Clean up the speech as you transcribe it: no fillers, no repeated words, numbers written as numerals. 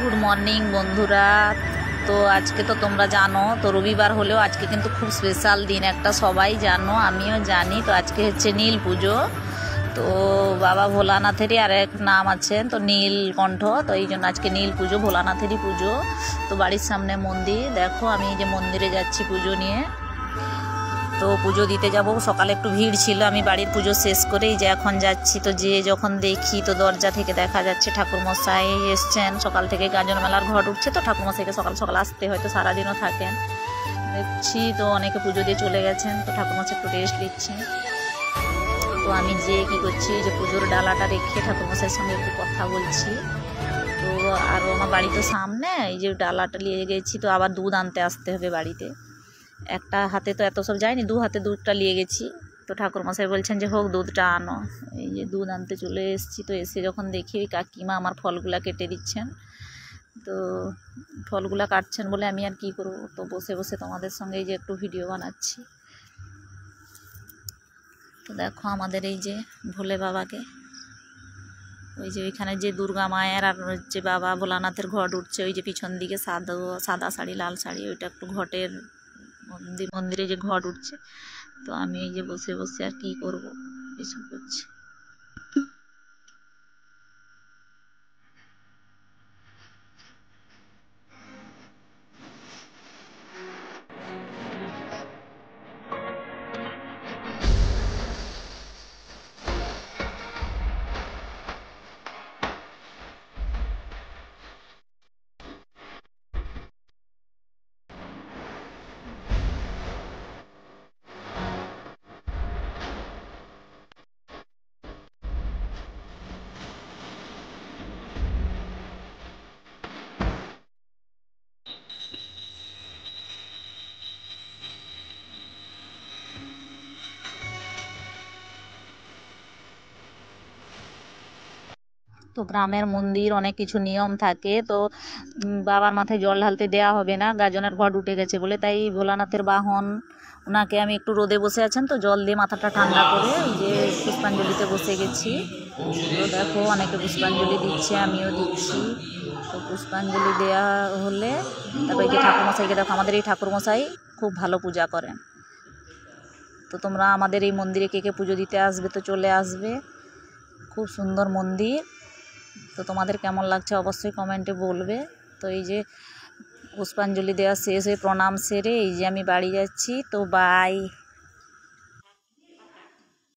Good morning বন্ধুরা। তো আজকে তো তোমরা জানো, তো রবিবার হলেও আজকে কিন্তু খুব স্পেশাল দিন একটা, সবাই জানো, আমিও জানি। তো আজকে হচ্ছে নীল পুজো। তো বাবা ভোলানাথেরই আর এক নাম আছে তো নীলকণ্ঠ, তো এই জন্য আজকে নীল পুজো, ভোলানাথেরই পুজো। তো বাড়ির সামনে মন্দির, দেখো আমি এই যে মন্দিরে যাচ্ছি পুজো নিয়ে। তো পুজো দিতে যাব, সকালে একটু ভিড় ছিল, আমি বাড়ির পুজো শেষ করেই যে এখন যাচ্ছি। তো যে যখন দেখি তো দরজা থেকে দেখা যাচ্ছে ঠাকুরমশাই এসছেন, সকাল থেকে গাজন মেলার ঘট উঠছে, তো ঠাকুরমশাইকে সকাল সকাল আসতে হয়তো সারাদিনও থাকেন দেখছি। তো অনেকে পুজো দিয়ে চলে গেছেন, তো ঠাকুরমশাই একটু রেস্ট দিচ্ছেন। তো আমি যে কী করছি, যে পুজোর ডালাটা রেখে ঠাকুরমশাইয়ের সঙ্গে একটু কথা বলছি। তো আরও আমার বাড়ি তো সামনে, এই যে ডালাটা নিয়ে গেছি, তো আবার দুধ আনতে আসতে হবে বাড়িতে। একটা হাতে তো এত সব যায়নি, দু হাতে দুধটা নিয়ে গেছি। তো ঠাকুরমশাই বলছেন যে হোক দুধটা আনো, এই যে দুধ আনতে চলে এসেছি। তো এসে যখন দেখি ওই কাকিমা আমার ফলগুলা কেটে দিচ্ছেন, তো ফলগুলা কাটছেন বলে আমি আর কি করবো, তো বসে বসে তোমাদের সঙ্গে এই যে একটু ভিডিও বানাচ্ছি। তো দেখো আমাদের এই যে ভোলে বাবাকে, ওই যে ওইখানে যে দুর্গা মায়ের আর হচ্ছে বাবা ভোলানাথের ঘট উঠছে, ওই যে পিছন দিকে সাদা শাড়ি লাল শাড়ি, ওইটা একটু ঘটের মন্দিরে যে ঘট উঠছে। তো আমি এই যে বসে বসে আর কি করব, এসব করছি। তো গ্রামের মন্দির অনেক কিছু নিয়ম থাকে। তো বাবার মাথায় জল ঢালতে দেওয়া হবে না, গাজনের ঘট উঠে গেছে বলে। তাই ভোলানাথের বাহন ওনাকে আমি একটু রোদে বসে আছেন, তো জল দিয়ে মাথাটা ঠান্ডা করে এই যে পুষ্পাঞ্জলিতে বসে গেছি। তো দেখো অনেকে পুষ্পাঞ্জলি দিচ্ছে, আমিও দিচ্ছি। তো পুষ্পাঞ্জলি দেওয়া হলে তারপরে যে ঠাকুরমশাইকে দেখো, আমাদের এই ঠাকুরমশাই খুব ভালো পূজা করেন। তো তোমরা আমাদের এই মন্দিরে কে কে পুজো দিতে আসবে তো চলে আসবে, খুব সুন্দর মন্দির। তো তোমাদের কেমন লাগছে অবশ্যই কমেন্টে বলবে। তো এই যে পুষ্পাঞ্জলি দেওয়া শেষ হয়ে প্রণাম সেরে এই যে আমি বাড়ি যাচ্ছি। তো বাই।